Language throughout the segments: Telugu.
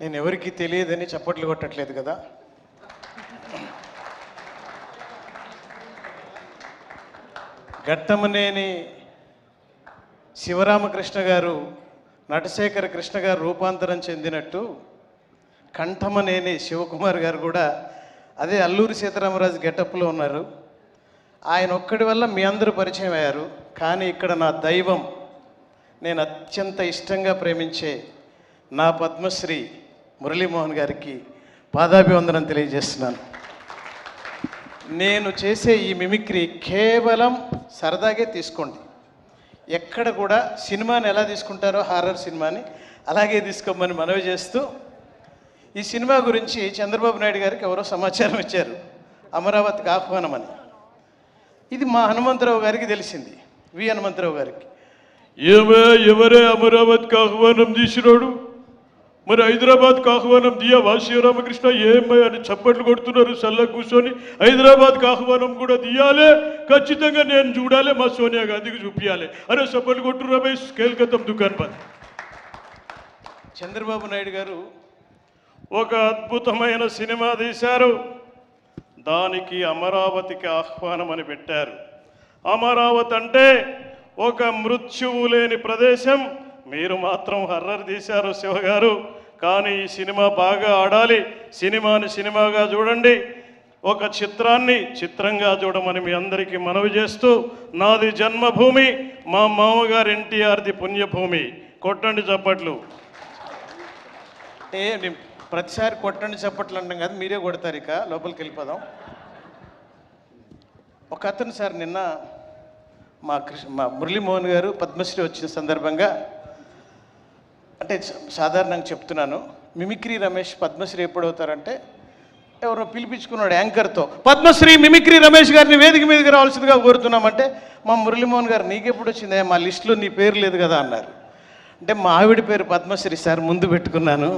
నేను ఎవరికి తెలియదని చప్పట్లు కొట్టట్లేదు కదా. ఘట్టమనేని శివరామకృష్ణ గారు నటశేఖర కృష్ణ గారు రూపాంతరం చెందినట్టు కంఠమనేని శివకుమార్ గారు కూడా అదే అల్లూరి సీతారామరాజు గెటప్లో ఉన్నారు. ఆయన ఒక్కడి వల్ల మీ అందరూ పరిచయం అయ్యారు. కానీ ఇక్కడ నా దైవం, నేను అత్యంత ఇష్టంగా ప్రేమించే నా పద్మశ్రీ మురళీమోహన్ గారికి పాదాభివందనం తెలియజేస్తున్నాను. నేను చేసే ఈ మిమిక్రీ కేవలం సరదాగే తీసుకోండి. ఎక్కడ కూడా సినిమాని ఎలా తీసుకుంటారో హారర్ సినిమాని అలాగే తీసుకోమని మనవి చేస్తూ, ఈ సినిమా గురించి చంద్రబాబు నాయుడు గారికి ఎవరో సమాచారం ఇచ్చారు, అమరావతికి ఆహ్వానం అని. ఇది మా హనుమంతరావు గారికి తెలిసింది, వి హనుమంతరావు గారికి. ఎవరే అమరావతికి ఆహ్వానం తీసినాడు, మరి హైదరాబాద్కి ఆహ్వానం దియావా శివరామకృష్ణ ఏమై అని చప్పట్లు కొడుతున్నారు. సల్లా కూర్చొని హైదరాబాద్కి ఆహ్వానం కూడా తీయాలి, ఖచ్చితంగా నేను చూడాలి, మా సోనియా గాంధీకి చూపించాలి. అరే చప్పట్లు కొట్టు రమేష్, కేల్కతం దుకాన్ బంద్. చంద్రబాబు నాయుడు గారు ఒక అద్భుతమైన సినిమా తీశారు, దానికి అమరావతికి ఆహ్వానం అని పెట్టారు. అమరావతి అంటే ఒక మృత్యువు లేని ప్రదేశం. మీరు మాత్రం హర్రర్ తీశారు శివగారు, కానీ ఈ సినిమా బాగా ఆడాలి, సినిమాని సినిమాగా చూడండి, ఒక చిత్రాన్ని చిత్రంగా చూడమని మీ అందరికీ మనవి చేస్తూ, నాది జన్మభూమి, మా మామగారు ఎన్టీఆర్ది పుణ్యభూమి. కొట్టండి చప్పట్లు. అంటే ప్రతిసారి కొట్టండి చప్పట్లు అంటాం కదా, మీరే కొడతారు. ఇక లోపలికి వెళ్ళిపోదాం. ఒక అతను సార్ నిన్న మా మురళీమోహన్ గారు పద్మశ్రీ వచ్చిన సందర్భంగా, అంటే సాధారణంగా చెప్తున్నాను, మిమిక్రీ రమేష్ పద్మశ్రీ ఎప్పుడు అవుతారంటే ఎవరో పిలిపించుకున్నాడు యాంకర్తో, పద్మశ్రీ మిమిక్రీ రమేష్ గారిని వేదిక మీదకి రావాల్సిందిగా కోరుతున్నామంటే, మా మురళీమోహన్ గారు నీకెప్పుడు వచ్చిందే, మా లిస్టులో నీ పేరు లేదు కదా అన్నారు. అంటే మా ఆవిడ పేరు పద్మశ్రీ సార్, ముందు పెట్టుకున్నాను,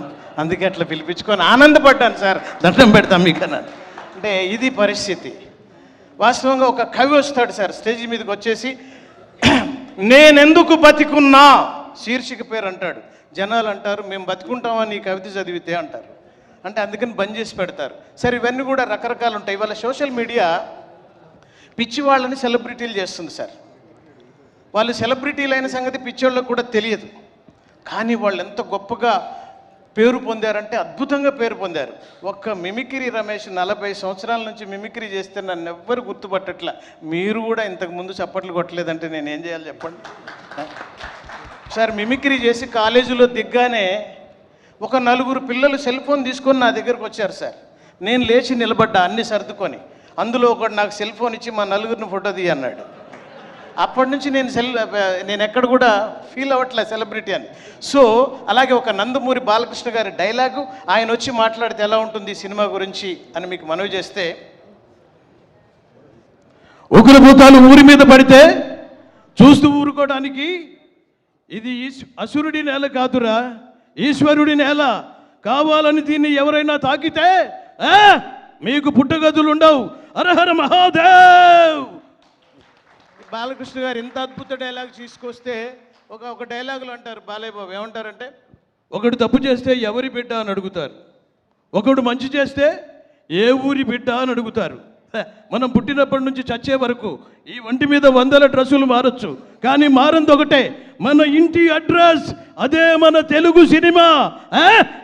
అందుకే అట్లా పిలిపించుకొని ఆనందపడ్డాను సార్, దండం పెడతాం మీకు అన్నాను. అంటే ఇది పరిస్థితి. వాస్తవంగా ఒక కవి వస్తాడు సార్ స్టేజ్ మీదకి వచ్చేసి, నేనెందుకు బతికున్నా శీర్షిక పేరు అంటాడు. జనాలు అంటారు, మేము బతుకుంటామని ఈ కవిత చదివితే అంటారు. అంటే అందుకని బంద్ చేసి పెడతారు. సరే, ఇవన్నీ కూడా రకరకాలు ఉంటాయి. ఇవాళ సోషల్ మీడియా పిచ్చి వాళ్ళని సెలబ్రిటీలు చేస్తుంది సార్. వాళ్ళు సెలబ్రిటీలు అయిన సంగతి పిచ్చోళ్ళకు కూడా తెలియదు. కానీ వాళ్ళు ఎంత గొప్పగా పేరు పొందారంటే అద్భుతంగా పేరు పొందారు. ఒక్క మిమిక్రీ రమేష్ 40 సంవత్సరాల నుంచి మిమిక్రీ చేస్తే నన్ను ఎవ్వరు గుర్తుపట్టట్లా. మీరు కూడా ఇంతకుముందు చప్పట్లు కొట్టలేదంటే నేను ఏం చేయాలి చెప్పండి సార్. మిమిక్రీ చేసి కాలేజీలో దిగ్గానే ఒక 4 పిల్లలు సెల్ ఫోన్ తీసుకొని నా దగ్గరకు వచ్చారు సార్. నేను లేచి నిలబడ్డా అన్ని సర్దుకొని. అందులో ఒకడు నాకు సెల్ ఫోన్ ఇచ్చి మా 4 ఫోటో తీయ అన్నాడు. అప్పటి నుంచి నేను ఎక్కడ కూడా ఫీల్ అవ్వట్లే సెలబ్రిటీ అని. సో అలాగే ఒక నందమూరి బాలకృష్ణ గారి డైలాగు, ఆయన వచ్చి మాట్లాడితే ఎలా ఉంటుంది ఈ సినిమా గురించి అని మీకు మనవి చేస్తే, ఉగ్రభూతాలు ఊరి మీద పడితే చూస్తూ ఊరుకోవడానికి ఇది అసురుడి నేల కాదురా, ఈశ్వరుడి నేల. కావాలని దీన్ని ఎవరైనా తాకితే మీకు పుట్టగదులు ఉండవు. హరహర మహాదేవ్. బాలకృష్ణ గారు ఇంత అద్భుత డైలాగ్ తీసుకొస్తే ఒక డైలాగులు అంటారు బాలయ్య బాబు, ఏమంటారంటే, ఒకడు తప్పు చేస్తే ఎవరి బిడ్డ అని అడుగుతారు, ఒకడు మంచి చేస్తే ఏ ఊరి బిడ్డ అని అడుగుతారు. మనం పుట్టినప్పటి నుంచి చచ్చే వరకు ఈ ఒంటి మీద 100 డ్రెస్సులు మారచ్చు, కానీ మారంది ఒకటే, మన ఇంటి అడ్రస్. అదే మన తెలుగు సినిమా.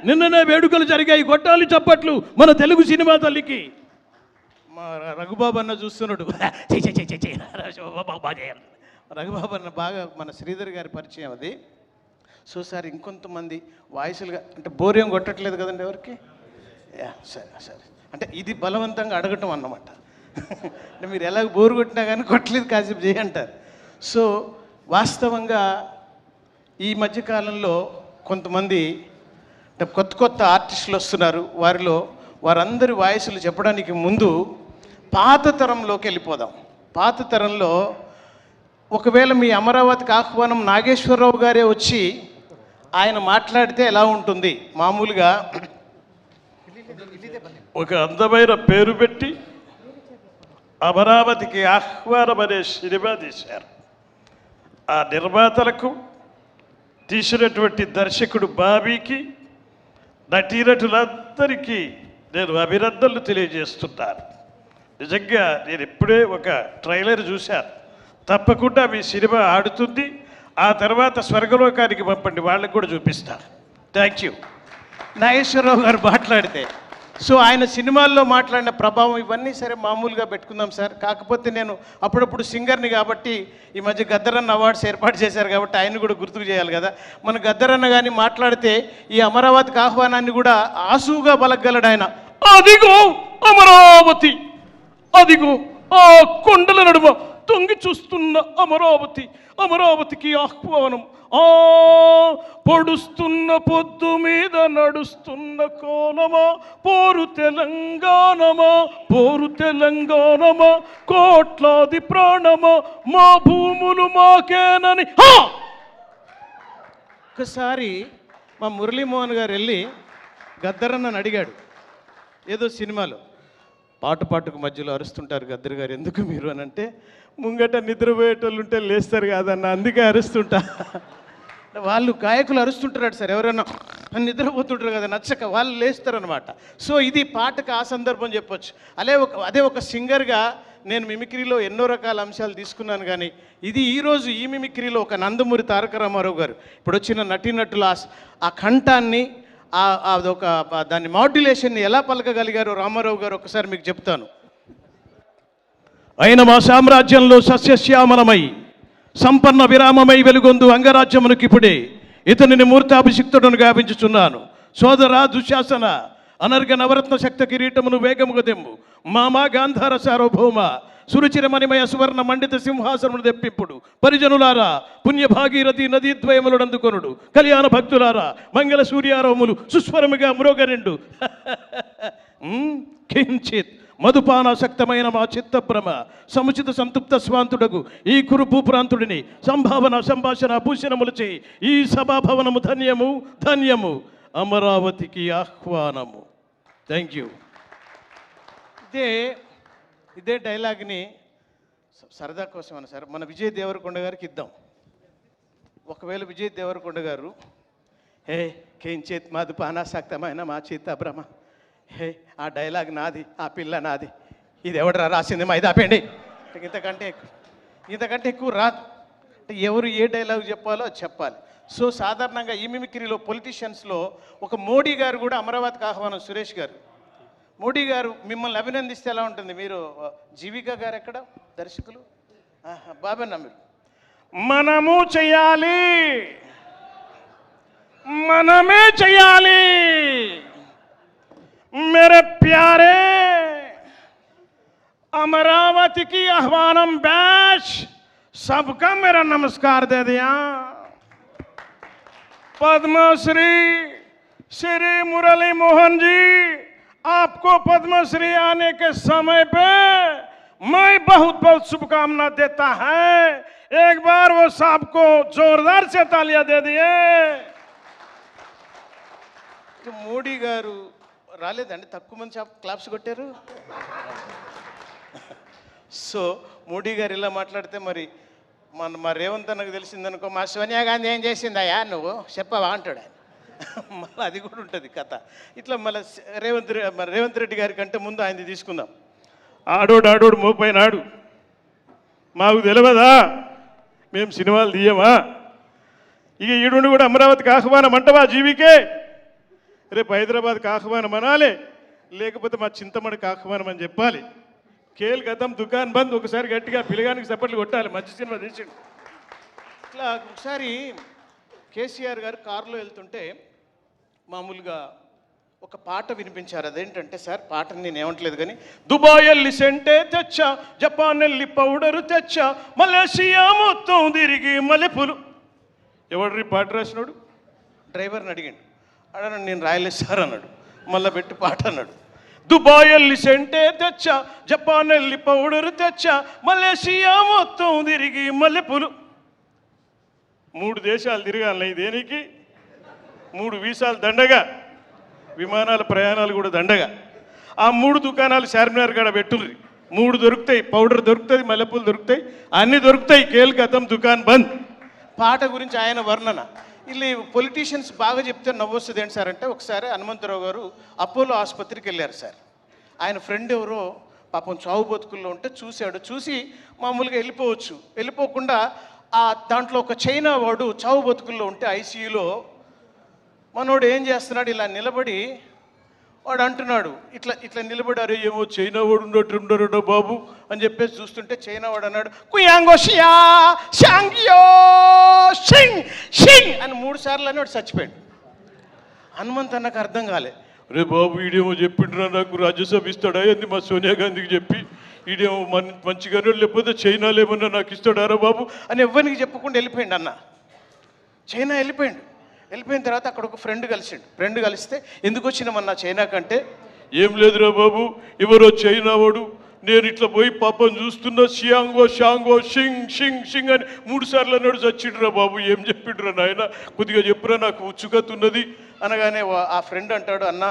నిన్ననే వేడుకలు జరిగాయి, కొట్టాలి చప్పట్లు మన తెలుగు సినిమా తల్లికి. మా రఘుబాబు అన్న చూస్తున్నాడు, రఘుబాబు అన్న బాగా మన శ్రీధర్ గారి పరిచయం అది. సో సార్ ఇంకొంతమంది వాయిస్లుగా, అంటే బోర్ ఏం కొట్టట్లేదు కదండి ఎవరికి. సరే సరే, అంటే ఇది బలవంతంగా అడగటం అన్నమాట. అంటే మీరు ఎలాగ బోరు కొట్టినా కానీ కొట్టలేదు కాసేపు చేయంటారు. సో వాస్తవంగా ఈ మధ్యకాలంలో కొంతమంది అంటే కొత్త ఆర్టిస్టులు వస్తున్నారు. వారందరి వాయిస్లు చెప్పడానికి ముందు పాత తరంలోకి వెళ్ళిపోదాం. పాత తరంలో ఒకవేళ మీ అమరావతికి ఆహ్వానం నాగేశ్వరరావు గారే వచ్చి ఆయన మాట్లాడితే ఎలా ఉంటుంది? మామూలుగా ఒక అందమైన పేరు పెట్టి అమరావతికి ఆహ్వానం అనే సినిమా తీశారు. ఆ నిర్మాతలకు, తీసినటువంటి దర్శకుడు బాబీకి, నటీనటులందరికీ నేను అభినందనలు తెలియజేస్తున్నాను. నిజంగా నేను ఇప్పుడే ఒక ట్రైలర్ చూశాను. తప్పకుండా మీ సినిమా ఆడుతుంది. ఆ తర్వాత స్వర్గలోకానికి పంపండి, వాళ్ళకి కూడా చూపిస్తాను. Thank you. నాగేశ్వరరావు గారు మాట్లాడితే సో ఆయన సినిమాల్లో మాట్లాడిన ప్రభావం ఇవన్నీ సరే మామూలుగా పెట్టుకుందాం సార్. కాకపోతే నేను అప్పుడప్పుడు సింగర్ని కాబట్టి ఈ మధ్య గద్దరన్న అవార్డ్స్ ఏర్పాటు చేశారు కాబట్టి ఆయన కూడా గుర్తుకు చేయాలి కదా. మన గద్దరన్న కానీ మాట్లాడితే ఈ అమరావతికి ఆహ్వానాన్ని కూడా ఆసువుగా పలకగలడు ఆయన. అదిగో అమరావతి, అదిగో ఆ కొండల నడుమ తొంగి చూస్తున్న అమరావతి, అమరావతికి ఆహ్వానం. ఆ పొడుస్తున్న పొద్దు మీద నడుస్తున్న కోనమా, పోరు తెలంగాణమా, పోరు తెలంగాణమా, కోట్లాది ప్రాణమా, మా భూములు మాకేనని. ఒకసారి మా మురళీమోహన్ గారు వెళ్ళి గద్దరన్నని అడిగాడు ఏదో సినిమాలో. పాటుకు మధ్యలో అరుస్తుంటారు గద్దర్ గారు, ఎందుకు మీరు అని అంటే, ముంగట నిద్రపోయేటోళ్ళు ఉంటే లేస్తారు కాదన్న, అందుకే అరుస్తుంటా. వాళ్ళు గాయకులు అరుస్తుంటారు సార్, ఎవరైనా నిద్రపోతుంటారు కదా నచ్చక, వాళ్ళు లేస్తారనమాట. సో ఇది పాటకు ఆ సందర్భం చెప్పొచ్చు. అదే ఒక సింగర్గా నేను మిమిక్రీలో ఎన్నో రకాల అంశాలు తీసుకున్నాను. కానీ ఇది ఈరోజు ఈ మిమిక్రీలో ఒక నందమూరి తారక రామారావు గారు ఇప్పుడు వచ్చిన నటీనటుల ఆ కంఠాన్ని అదొక దాన్ని మాడ్యులేషన్ని ఎలా పలకగలిగారో రామారావు గారు ఒకసారి మీకు చెప్తాను. అయిన మా సామ్రాజ్యంలో సస్యశ్యామలమై సంపన్న విరామమై వెలుగొందు అంగరాజ్యమునకిప్పుడే ఇతనిని మూర్తాభిషిక్తుడను గావించుచున్నాను. సోదర దుశ్శాసన అనర్గ నవరత్న శక్త కిరీటమును వేగముగా దెమ్ము. మామా గాంధార సార్వభౌమ సురుచిర మణిమయ సువర్ణ మండిత సింహాసనమును తెప్పింపుడు. పరిజనులారా పుణ్య భాగీరథి నదీద్వయములందుకొనుడు. కళ్యాణ భక్తులారా మంగళ సూర్యారవములు సుస్వరముగా మ్రోగరెండు. కించిత్ మధుపానాసక్తమైన మా చిత్తభ్రమ సముచిత సంతృప్త స్వాంతుడగు ఈ కురు భూప్రాంతుడిని సంభావన సంభాషణ భూషణములు చేయి. ఈ సభాభవనము ధన్యము ధన్యము, అమరావతికి ఆహ్వానము. Thank you. ఇదే డైలాగ్ని సరదా కోసం అన్న సార్ మన విజయ్ దేవరకొండ గారికి ఇద్దాం. ఒకవేళ విజయ్ దేవరకొండ గారు హే కేంచేత్ మధుపానాసక్తమైన మా చిత్తభ్రమ, హే ఆ డైలాగ్ నాది, ఆ పిల్ల నాది, ఇది ఎవడరా రాసింది మా ఇది ఆపేయండి. ఇంతకంటే ఎక్కువ రాదు. అంటే ఎవరు ఏ డైలాగ్ చెప్పాలో అది చెప్పాలి. సో సాధారణంగా ఈ మిమిక్రీలో పొలిటీషియన్స్లో ఒక మోడీ గారు కూడా అమరావతికి ఆహ్వానం. సురేష్ గారు, మోడీ గారు మిమ్మల్ని అభినందిస్తే ఎలా ఉంటుంది? మీరు జీవిక గారు ఎక్కడ దర్శకులు బాబన్న, మీరు మనము చెయ్యాలి, మనమే చెయ్యాలి. मेरे प्यारे अमरावती की आह्वानम बैच सबका मेरा नमस्कार दे दिया. पद्मश्री श्री मुरली मोहन जी, आपको पद्मश्री आने के समय पे मैं बहुत बहुत शुभकामना देता है. एक बार वो साहब को जोरदार से तालियां दे दिए. మోడీ గారు రాలేదండి, తక్కువ మంది క్లాప్స్ కొట్టారు. సో మోడీ గారు ఇలా మాట్లాడితే మరి మా రేవంత్ అన్నకు తెలిసిందనుకో, మా సోనియా గాంధీ ఏం చేసిందయ్యా నువ్వు చెప్పవా అంటాడు ఆయన. మళ్ళీ అది కూడా ఉంటుంది కథ. ఇట్లా మళ్ళీ రేవంత్ రెడ్డి గారి కంటే ముందు ఆయనది తీసుకుందాం. ఆడోడు మోపైనాడు, మాకు తెలియదా, మేము సినిమాలు తీయమా, ఇక ఈడుండి కూడా అమరావతికి ఆహ్వానం అంటవా జీవికే? రేపు హైదరాబాద్కి ఆహ్వానం అనాలి, లేకపోతే మా చింతమడికి ఆహ్వానం అని చెప్పాలి. కేల్ గతం దుకాన్ బంద్, ఒకసారి గట్టిగా పిల్లగానికి సపోర్ట్లు కొట్టాలి. మంచి సినిమా తీసిండు. ఇట్లా ఒకసారి కేసీఆర్ గారు కారులో వెళ్తుంటే మామూలుగా ఒక పాట వినిపించారు. అదేంటంటే సార్, పాటని నేను ఏమంటలేదు కానీ, దుబాయ్ వెళ్ళి సెంటే తెచ్చా, జపాన్ వెళ్ళి పౌడరు తెచ్చా, మలేషియా మొత్తం తిరిగి మల్లెపూలు. ఎవడ్రీ పాట రాసినాడు? డ్రైవర్ని అడిగాడు. అన్నాడు నేను రాయలేదు సార్ అన్నాడు. మళ్ళీ పెట్టి పాట అన్నాడు. దుబాయ్ వెళ్ళి సెంటే తెచ్చా, జపాన్ వెళ్ళి పౌడరు తెచ్చా, మలేషియా మొత్తం తిరిగి మల్లెపూలు. 3 దేశాలు తిరగాలి దేనికి? 3 వీసాలు దండగా, విమానాల ప్రయాణాలు కూడా దండగా. ఆ 3 దుకాణాలు చార్మినార్ కాడ పెట్టుర్రి. 3 దొరుకుతాయి, పౌడర్ దొరుకుతుంది, మల్లెపూలు దొరుకుతాయి, అన్నీ దొరుకుతాయి. కేల్ గతం దుకాన్ బంద్. పాట గురించి ఆయన వర్ణన. వీళ్ళు పొలిటీషియన్స్ బాగా చెప్తే నవ్వొస్తుంది ఏంటి సార్ అంటే, ఒకసారి హనుమంతరావు గారు అపోలో ఆసుపత్రికి వెళ్ళారు సార్. ఆయన ఫ్రెండ్ ఎవరో పాపం చావు బతుకుల్లో ఉంటే చూశాడు. చూసి మామూలుగా వెళ్ళిపోకుండా దాంట్లో ఒక చైనా వాడు చావు బతుకుల్లో ఉంటే ఐసీయూలో మనోడు ఏం చేస్తున్నాడు, ఇలా నిలబడి వాడు అంటున్నాడు, ఇట్లా నిలబడారు, ఏమో చైనా వాడు ఉన్నట్టు బాబు అని చెప్పేసి చూస్తుంటే చైనా వాడు అన్నాడు, కుయాంగో షియా షాంగియో షింగ్ షింగ్ అని 3 సార్లు అని వాడు చచ్చిపోయాడు. హనుమంత్ అన్నకు అర్థం కాలే, రే బాబు ఈడేమో చెప్పిండ్రా నాకు రాజ్యసభ ఇస్తాడా ఏంది మా సోనియా గాంధీకి చెప్పి, ఈడేమో మంచిగానే లేకపోతే చైనాలో ఏమన్నా నాకు ఇస్తాడారా బాబు అని ఎవ్వరికి చెప్పకుండా వెళ్ళిపోయిండు అన్న. చైనా వెళ్ళిపోయిన తర్వాత అక్కడ ఒక ఫ్రెండ్ కలిస్తే ఎందుకు వచ్చినామన్నా చైనా కంటే, ఏం లేదురా బాబు ఎవరో చైనా వాడు నేను ఇట్లా పోయి పాపం చూస్తున్నా షియాంగో షాంగో షింగ్ షింగ్ షింగ్ అని 3 సార్లు అన్నాడు, చచ్చిండ్రా బాబు ఏం చెప్పిండ్రా నాయన కొద్దిగా చెప్పురా నాకు ఉచ్చుకతున్నది అనగానే ఆ ఫ్రెండ్ అంటాడు, అన్న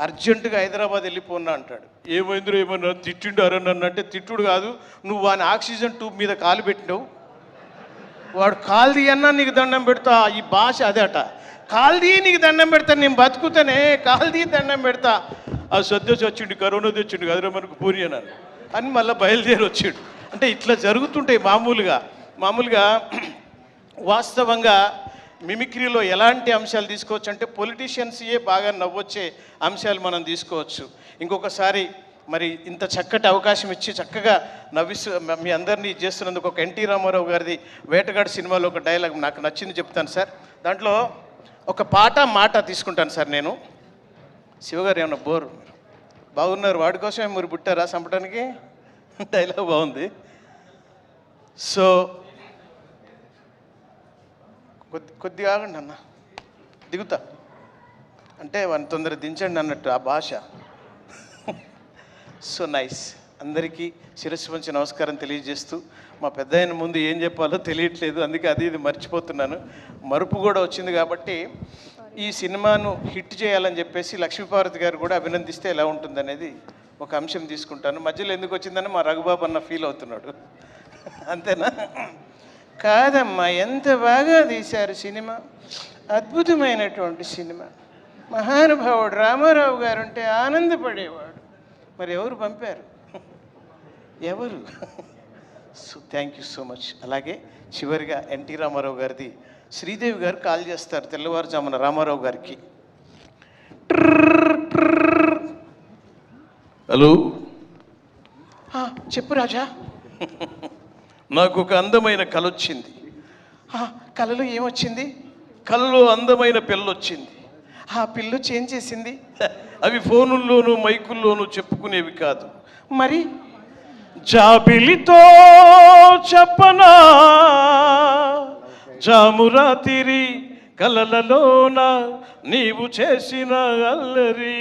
అర్జెంటుగా హైదరాబాద్ వెళ్ళిపోన్నా అంటాడు. ఏమైందిరా ఏమన్నా తిట్టిండారా నన్ను అంటే, తిట్టుడు కాదు నువ్వు వాని ఆక్సిజన్ ట్యూబ్ మీద కాలు పెట్టినావు, వాడు కాల్ది అన్నా నీకు దండం పెడతా, ఈ భాష అదే అట, కాల్ది నీకు దండం పెడతా, నేను బతుకుతానే కాల్ది దండం పెడతా, ఆ సద్య వచ్చిండు కరోనా తెచ్చిండు కదరా మనకు పూరి అన్నాను అని మళ్ళీ బయలుదేరి వచ్చాడు. అంటే ఇట్లా జరుగుతుంటాయి మామూలుగా వాస్తవంగా మిమిక్రీలో ఎలాంటి అంశాలు తీసుకోవచ్చు అంటే పొలిటీషియన్స్యే బాగా నవ్వొచ్చే అంశాలు మనం తీసుకోవచ్చు. ఇంకొకసారి మరి ఇంత చక్కటి అవకాశం ఇచ్చి చక్కగా మీ అందరినీ చేస్తున్నందుకు ఒక ఎన్టీ రామారావు గారిది వేటగాడు సినిమాలో ఒక డైలాగ్ నాకు నచ్చింది చెప్తాను సార్. దాంట్లో ఒక మాట తీసుకుంటాను సార్ నేను. శివగారు ఏమన్నా బాగున్నారు వాడి కోసమే మీరు పుట్టారా చంపడానికి, డైలాగ్ బాగుంది. సో కొద్దిగా ఆగండి అన్న, దిగుతా అంటే వాడిని తొందర దించండి అన్నట్టు ఆ భాష. So nice. అందరికీ శిరస్సు వంచి నమస్కారం తెలియజేస్తూ, మా పెద్ద ఆయన ముందు ఏం చెప్పాలో తెలియట్లేదు, అందుకే ఇది మర్చిపోతున్నాను. మరుపు కూడా వచ్చింది కాబట్టి ఈ సినిమాను హిట్ చేయాలని చెప్పేసి లక్ష్మీపార్వతి గారు కూడా అభినందిస్తే ఎలా ఉంటుందనేది ఒక అంశం తీసుకుంటాను. మధ్యలో ఎందుకు వచ్చిందని మా రఘుబాబు అన్న ఫీల్ అవుతున్నాడు. అంతేనా? కాదమ్మా, ఎంత బాగా తీశారు సినిమా, అద్భుతమైనటువంటి సినిమా. మహానుభావుడు రామారావు గారు ఉంటే ఆనందపడేవాడు. మరి ఎవరు పంపారు? ఎవరు? So thank you so much. అలాగే చివరిగా ఎన్టీ రామారావు గారిది శ్రీదేవి గారు కాల్ చేస్తారు తెల్లవారుజామున రామారావు గారికి. హలో, చెప్పు రాజా. నాకు ఒక అందమైన కల వచ్చింది. కలలో ఏమొచ్చింది? కలలో అందమైన పిల్ల వచ్చింది. ఆ పిల్ల ఏం చేసింది? అవి ఫోనుల్లోనూ మైకుల్లోనూ చెప్పుకునేవి కాదు. మరి జాబిలితో చెప్పనా జామురాతిరి కలలలోన నీవు చేసిన అల్లరి,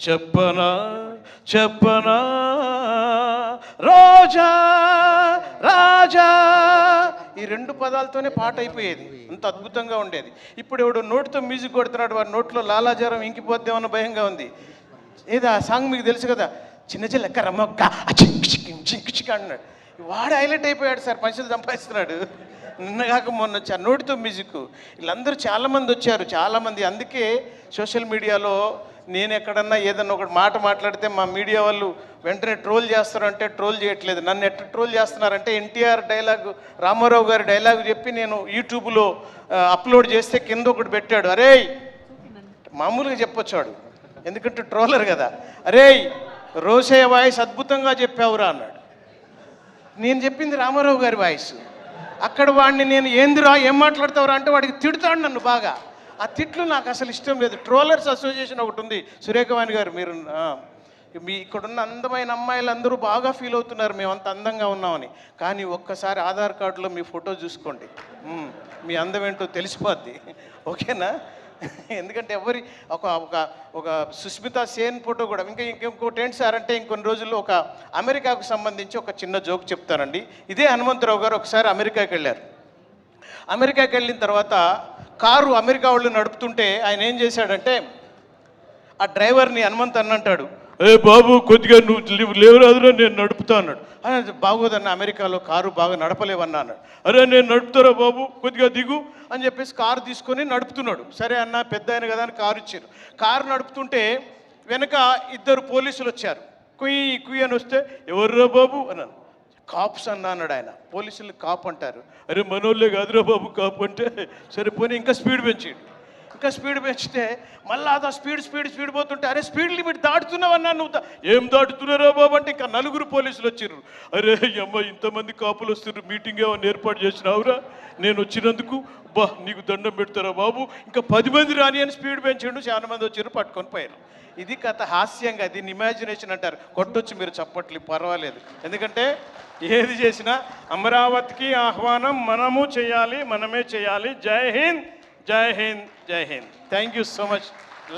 చెప్పనా రోజా రాజా. ఈ 2 పదాలతోనే పాట అయిపోయేది, అంత అద్భుతంగా ఉండేది. ఇప్పుడు ఎవడు నోటితో మ్యూజిక్ కొడుతున్నాడు, వాడి నోట్లో లాలాజారం ఇంకిపోద్దేమన్న భయంగా ఉంది. ఏదో ఆ సాంగ్ మీకు తెలుసు కదా, చిన్న చిల్లక్క రమ్మక్క చిక్ అన్నాడు. వాడు హైలైట్ అయిపోయాడు సార్, పైసలు సంపాదిస్తున్నాడు. నిన్న కాక మొన్న వచ్చారు నోటితో మ్యూజిక్. వీళ్ళందరూ చాలామంది వచ్చారు, చాలామంది. అందుకే సోషల్ మీడియాలో నేను ఎక్కడన్నా ఏదన్నా ఒకటి మాట్లాడితే మా మీడియా వాళ్ళు వెంటనే ట్రోల్ చేస్తారంటే ట్రోల్ చేయట్లేదు. నన్ను ఎట్లా ట్రోల్ చేస్తున్నారంటే, ఎన్టీఆర్ డైలాగ్ రామారావు గారి డైలాగ్ చెప్పి నేను యూట్యూబ్లో అప్లోడ్ చేస్తే కింద ఒకటి పెట్టాడు, అరే మామూలుగా చెప్పొచ్చాడు ఎందుకంటే ట్రోలర్ కదా, అరే రోషయ్య వాయిస్ అద్భుతంగా చెప్పావురా అన్నాడు. నేను చెప్పింది రామారావు గారి వాయిస్. అక్కడ వాడిని నేను ఏందిరా ఏం మాట్లాడతావురా అంటే వాడికి తిడతాడు నన్ను బాగా. ఆ తిట్లు నాకు అసలు ఇష్టం లేదు. ట్రోలర్స్ అసోసియేషన్ ఒకటి ఉంది, సురేఖవాణి గారు మీరు మీ ఇక్కడున్న అందమైన అమ్మాయిలు అందరూ బాగా ఫీల్ అవుతున్నారు మేము అంత అందంగా ఉన్నామని. కానీ ఒక్కసారి ఆధార్ కార్డులో మీ ఫోటో చూసుకోండి, మీ అందం ఏంటో తెలిసిపోద్ది. ఓకేనా? ఎందుకంటే ఎవరి ఒక సుస్మితా సేన్ ఫోటో కూడా ఇంకోటి ఏంటి సార్ అంటే, ఇంకొన్ని రోజుల్లో ఒక అమెరికాకు సంబంధించి ఒక చిన్న జోక్ చెప్తానండి. ఇదే హనుమంతరావు గారు ఒకసారి అమెరికాకి వెళ్ళారు. అమెరికాకి వెళ్ళిన తర్వాత కారు అమెరికా వాళ్ళు నడుపుతుంటే ఆయన ఏం చేశాడంటే, ఆ డ్రైవర్ని హనుమంత్ అన్నంటాడు, ఏ బాబు కొద్దిగా నువ్వు లేవరాదురా నేను నడుపుతా అన్నాడు. అది బాగోదన్న, అమెరికాలో కారు బాగా నడపలేవన్నా అన్నాడు. అరే నేను నడుపుతారా బాబు కొద్దిగా దిగు. అని చెప్పేసి కారు తీసుకొని నడుపుతున్నాడు. సరే అన్న, పెద్ద ఆయన కదా అని కారు ఇచ్చారు. కారు నడుపుతుంటే వెనక 2 పోలీసులు వచ్చారు. కుయ్యి కుయ్యి అని వస్తే ఎవర్రా బాబు అన్నాను. కాప్స్ అన్నాడు ఆయన. పోలీసులు కాప్ అంటారు. అరే మనోళ్ళే కాదురా బాబు కాపు అంటే. సరే పోనీ ఇంకా స్పీడ్ పెంచాడు. ఇంకా స్పీడ్ పెంచితే మళ్ళీ అదా స్పీడ్ పోతుంటే, అరే స్పీడ్ లిమిట్ దాటుతున్నావన్నా నువ్వు. ఏం దాటుతున్నారా బాబు అంటే ఇంకా 4 పోలీసులు వచ్చిర్రు. అరే అమ్మ ఇంతమంది కాపులు వస్తున్నారు, మీటింగ్ ఏమన్నా ఏర్పాటు చేసినావురా నేను వచ్చినందుకు. బా నీకు దండం పెడతారా బాబు, ఇంకా 10 మంది రాని అని స్పీడ్ పెంచాడు. చాలా మంది వచ్చారు, పట్టుకొని పోయారు. ఇది కథ. హాస్యంగా, దీన్ని ఇమాజినేషన్ అంటారు. కొట్టొచ్చు మీరు చప్పట్లు, పర్వాలేదు. ఎందుకంటే ఏది చేసినా అమరావతికి ఆహ్వానం మనము చేయాలి, మనమే చేయాలి. జై హింద్, జై హింద్, జై Hind. Thank you so much.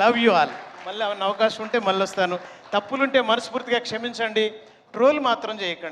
Love you all. మళ్ళీ అవకాశం ఉంటే మళ్ళీ వస్తాను. తప్పులుంటే మనస్ఫూర్తిగా క్షమించండి. ట్రోల్ మాత్రం చేయకండి.